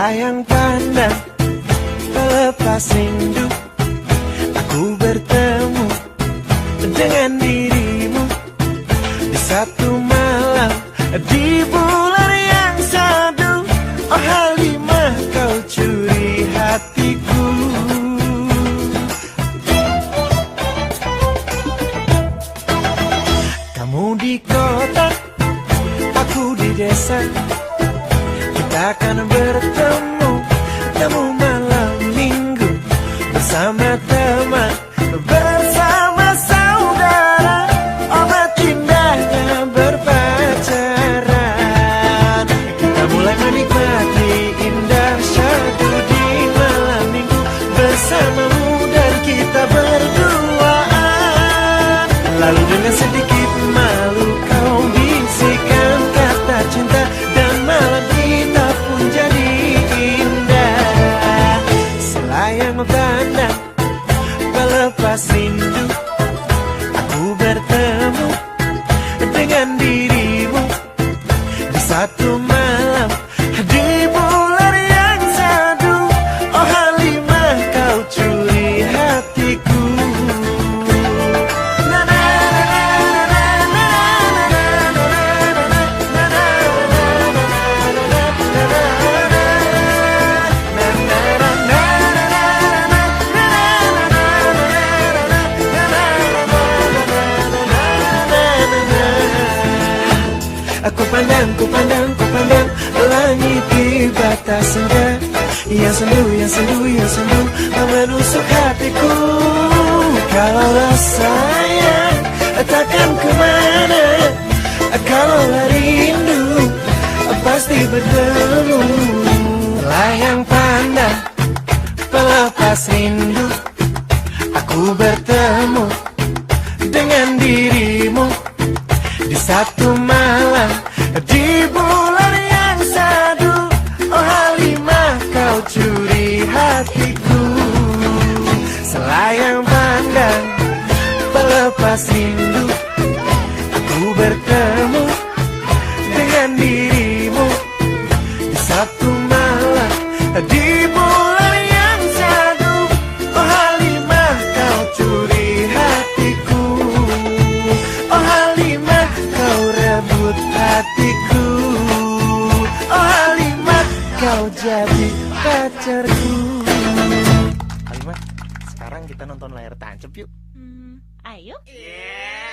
Selayang pandang pelepas rindu, aku bertemu dengan dirimu di satu malam di bulan yang sadu. Oh Halimah, kau curi hatiku. Kamu di kota, aku di desa. Kita akan bertemu malam minggu bersama teman, bersama saudara. Obat indahnya berpacaran. Kita mulai menikmati indah syahdu di malam minggu bersamamu dan kita berduaan. Lalu dengan sedikit malu kau bisikan kata cinta, dan malam kita pun jadi indah. Selayang pandang pelepas rindu, aku bertemu dengan dirimu di satu malam di bulan yang sadu. Oh Halimah, kau curi hatiku. Ku pandang langit di batas senja. Yang sendu menusuk hatiku. Kalaulah sayang takkan kemana, kalaulah rindu pasti bertemu. Layang pandang pelepas rindu, aku bertemu dengan dirimu di satu malam di bulan yang sadu. Oh Halimah, kau curi hatiku. Selayang pandang pelepas rindu, aku bertemu dengan dirimu di satu malam di bulan yang sadu. Oh Halimah, kau curi hatiku. Oh Halimah, kau rebut hatiku. Oh Halimah, kau jadi pacarku. Halimah, sekarang kita nonton layar tancap yuk. Ayo. Yeah.